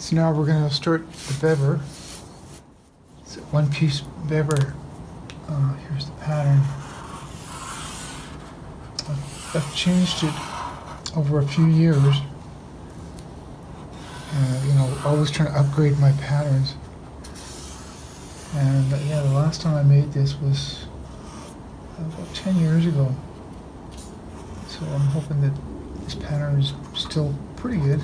So now we're going to start the Bevor. It's a one-piece Bevor. Here's the pattern. I've changed it over a few years. Always trying to upgrade my patterns. And yeah, the last time I made this was about 10 years ago. So I'm hoping that this pattern is still pretty good.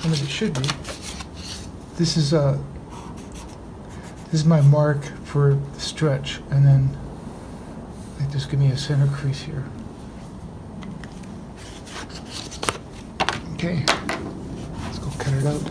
I mean, it should be. This is my mark for the stretch, and then just give me a center crease here. Okay, let's go cut it out.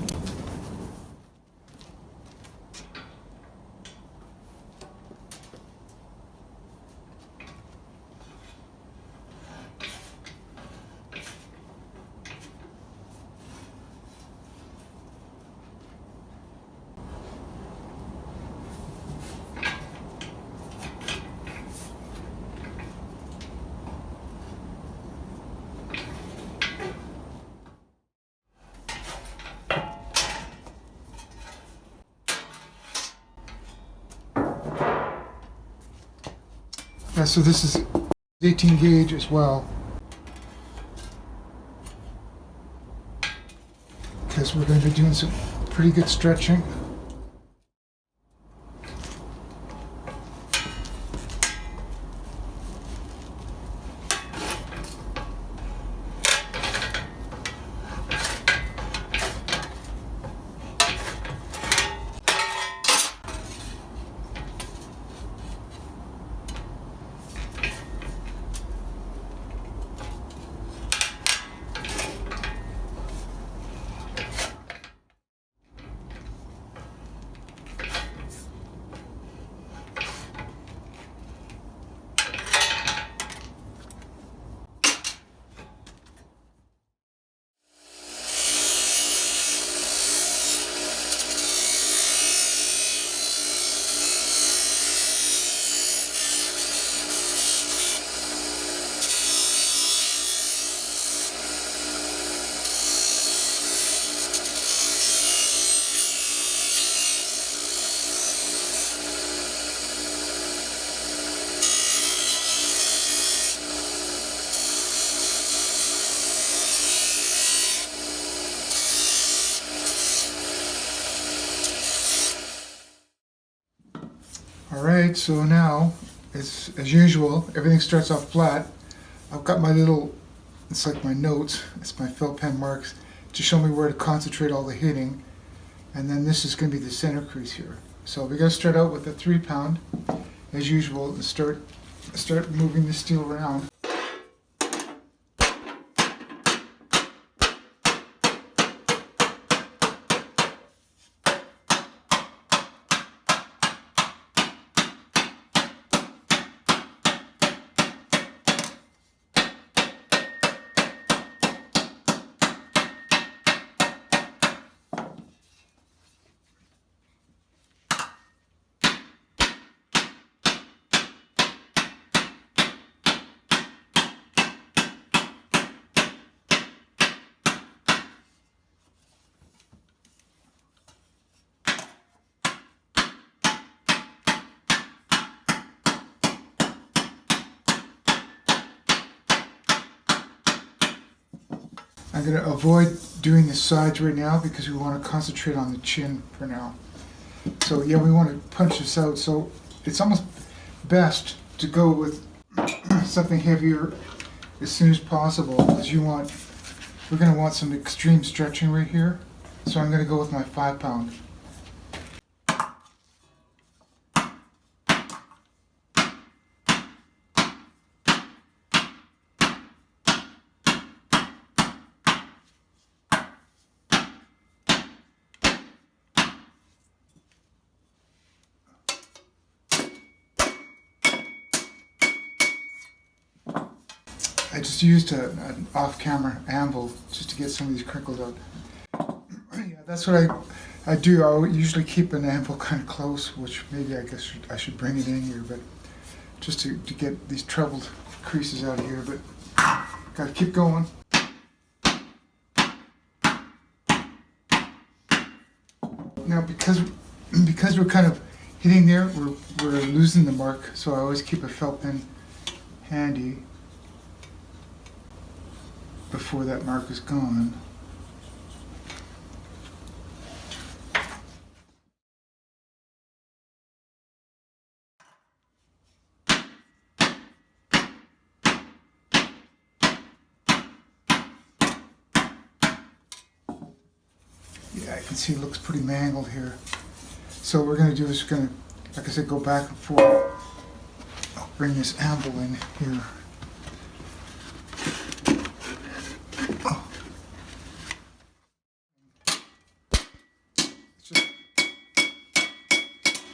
Yeah, so this is 18 gauge as well, because we're going to be doing some pretty good stretching. Alright, so now, as usual, everything starts off flat. I've got my little, it's like my notes, it's my felt pen marks to show me where to concentrate all the hitting. And then this is going to be the center crease here. So we're going to start out with a 3-pound, as usual, and start moving the steel around. I'm going to avoid doing the sides right now because we want to concentrate on the chin for now. So yeah, we want to punch this out. So it's almost best to go with something heavier as soon as possible, because we're going to want some extreme stretching right here. So I'm going to go with my 5-pound. I just used an off-camera anvil just to get some of these crinkles out. Yeah, that's what I do. I usually keep an anvil kind of close, which maybe I guess I should bring it in here, but just to get these troubled creases out of here. But gotta keep going. Now because we're kind of hitting there, we're losing the mark, so I always keep a felt pen handy before that mark is gone. Yeah, I can see it looks pretty mangled here. So what we're going to do is we're going to, like I said, go back and forth. I'll bring this anvil in here. Oh. Just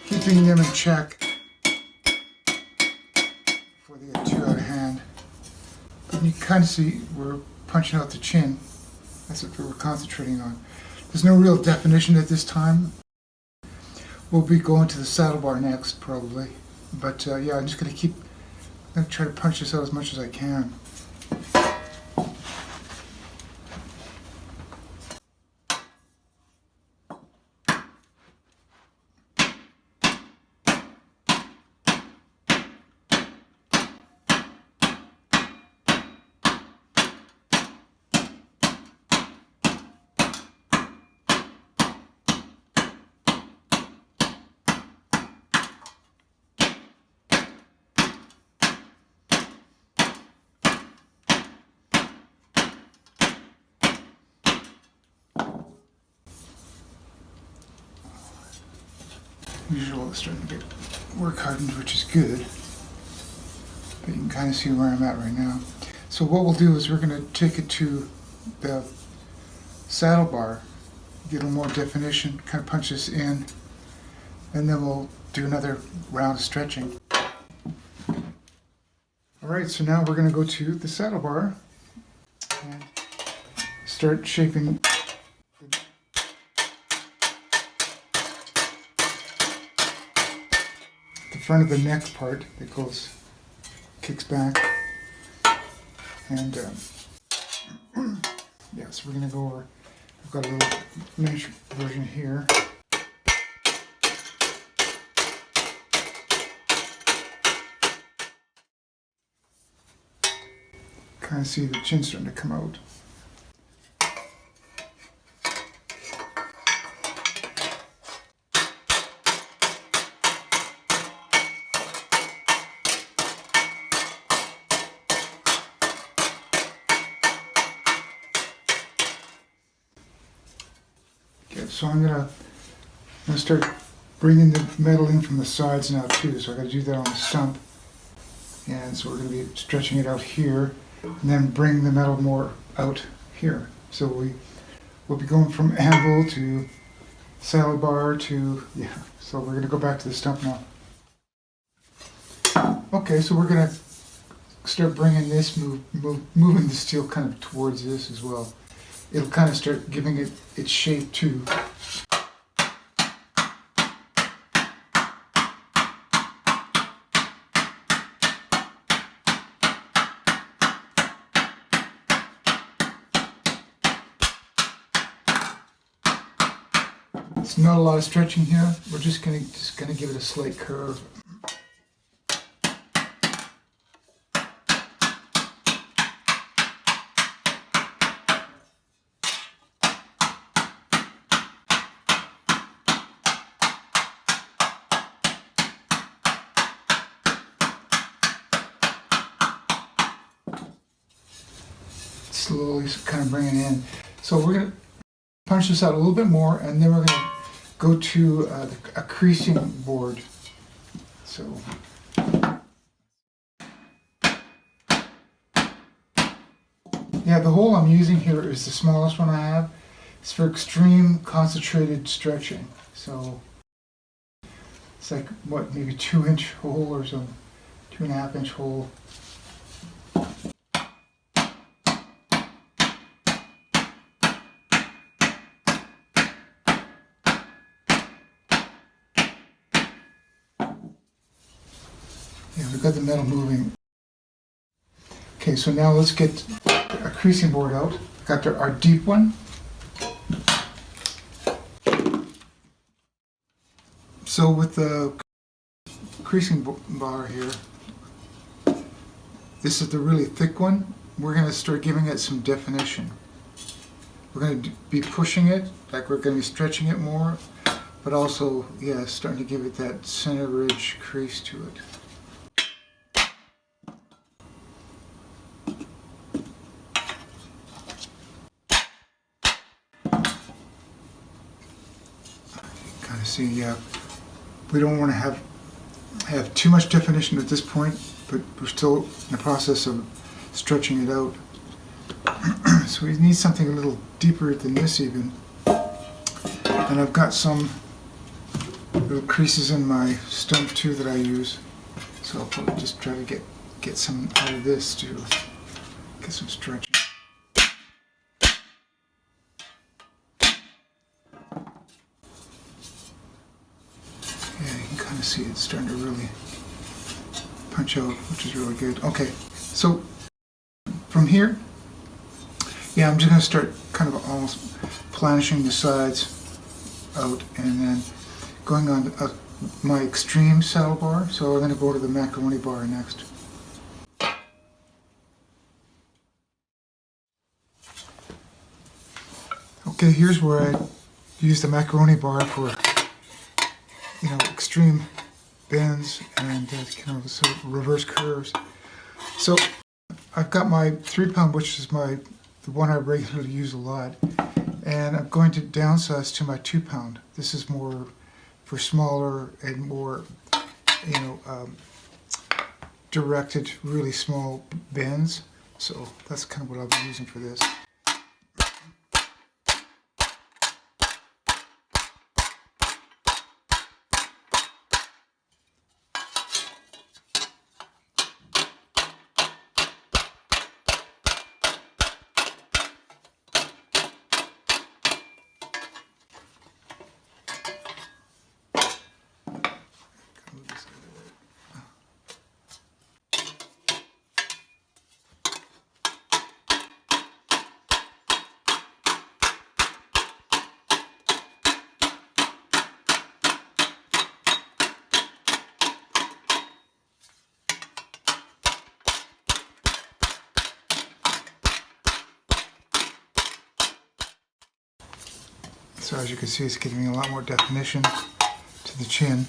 keeping them in check before they get too out of hand. And you can kind of see we're punching out the chin. That's what we're concentrating on. There's no real definition at this time. We'll be going to the saddle bar next, probably. But yeah, I'm just going to try to punch this out as much as I can. Visual is starting to get work hardened, which is good. But you can kind of see where I'm at right now. So what we'll do is we're going to take it to the saddle bar, get a little more definition, kind of punch this in, and then we'll do another round of stretching. Alright, so now we're going to go to the saddle bar and start shaping the front of the neck part that kicks back. And yeah, so we're going to go over, I've got a little miniature version here. Kind of see the chin starting to come out. So I'm gonna start bringing the metal in from the sides now too. So I got to do that on the stump, and so we're going to be stretching it out here, and then bring the metal more out here. So we'll be going from anvil to saddle bar to So we're going to go back to the stump now. Okay, so we're going to start bringing this moving the steel kind of towards this as well. It'll kind of start giving it its shape too. It's not a lot of stretching here. We're just gonna give it a slight curve. Slowly kind of bring it in. So we're going to punch this out a little bit more, and then we're going to go to a creasing board. So yeah, the hole I'm using here is the smallest one I have. It's for extreme concentrated stretching. So it's like, what, maybe 2-inch hole or so, 2.5-inch hole. Yeah, we've got the metal moving. Okay, so now let's get a creasing board out. Got our deep one. So with the creasing bar here, this is the really thick one. We're going to start giving it some definition. We're going to be pushing it, like we're going to be stretching it more, but also, yeah, starting to give it that center ridge crease to it. Kind of see, yeah, we don't want to have too much definition at this point, but we're still in the process of stretching it out. So we need something a little deeper than this even. And I've got some little creases in my stump too that I use. So I'll probably just try to get some out of this to get some stretching. Yeah, you can kind of see it's starting to really punch out, which is really good. Okay, so from here, yeah, I'm just going to start kind of almost planishing the sides out and then going on my extreme saddle bar. So we're going to go to the macaroni bar next. Okay, here's where I use the macaroni bar for, you know, extreme bends and kind of sort of reverse curves. So I've got my 3 pound, which is the one I regularly use a lot, and I'm going to downsize to my 2 pound. This is more for smaller and more, you know, directed, really small bends. So that's kind of what I'll be using for this. So as you can see, it's giving me a lot more definition to the chin.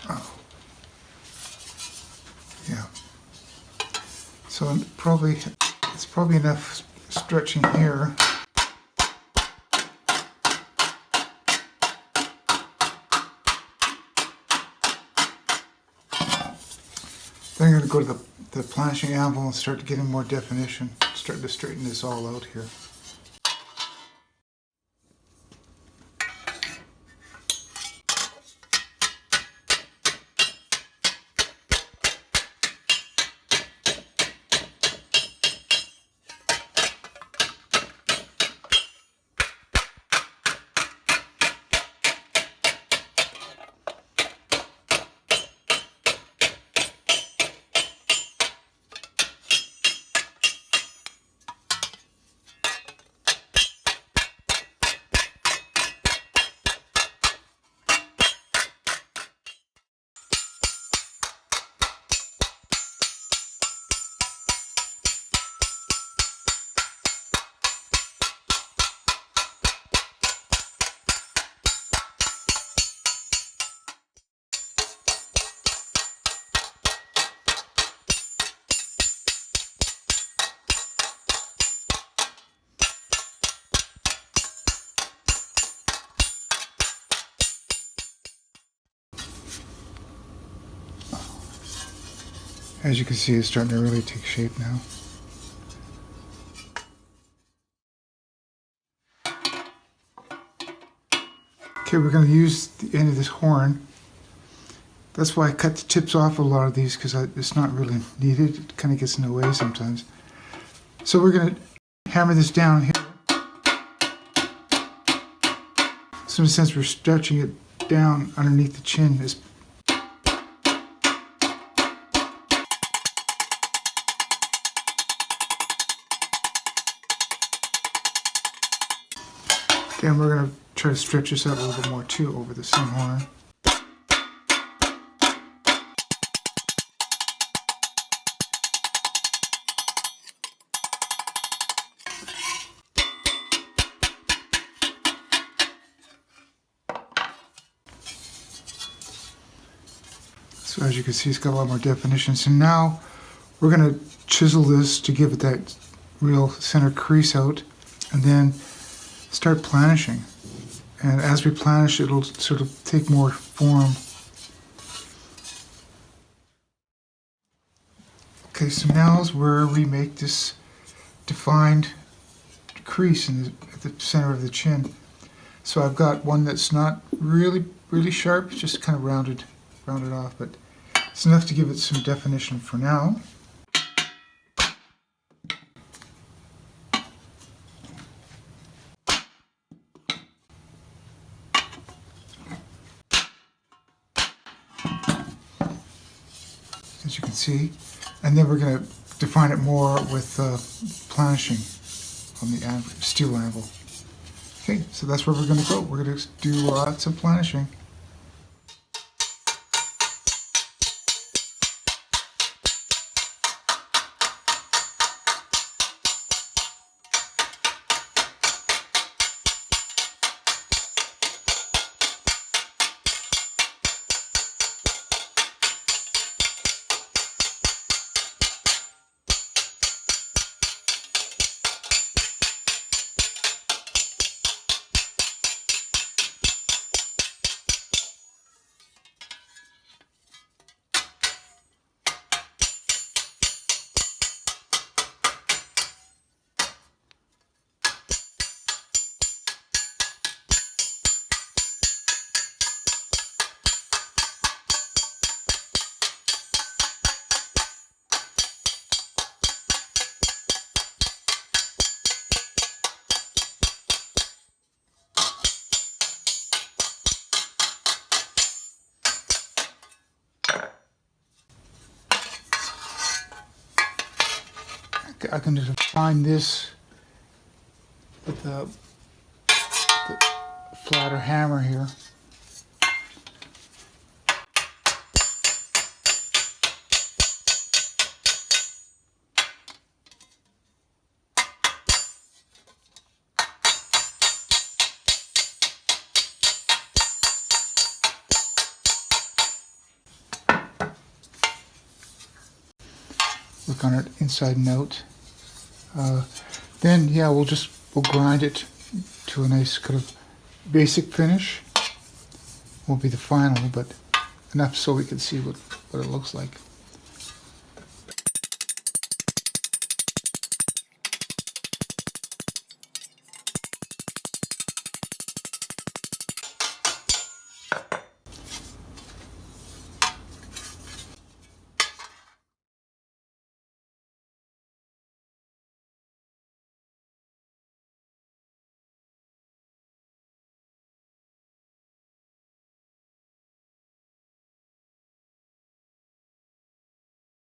Oh. Yeah. So it's probably enough stretching here. Then I'm going to go to the planishing anvil and start getting more definition. Start to straighten this all out here. As you can see, it's starting to really take shape now. Okay, we're going to use the end of this horn. That's why I cut the tips off a lot of these, because it's not really needed. It kind of gets in the way sometimes. So we're going to hammer this down here. So in a sense, we're stretching it down underneath the chin. Then we're going to try to stretch this out a little bit more too over the same horn. So as you can see, it's got a lot more definition. So now we're going to chisel this to give it that real center crease out, and then start planishing. And as we planish, it'll sort of take more form. Okay, so now is where we make this defined crease at the center of the chin. So I've got one that's not really sharp, just kind of rounded off, but it's enough to give it some definition for now. As you can see, and then we're going to define it more with planishing on the steel anvil. Okay, so that's where we're going to go. We're going to do lots of planishing. I can just define this with the flatter hammer here. Look on it inside and out. Then yeah, we'll grind it to a nice kind of basic finish. Won't be the final, but enough so we can see what it looks like.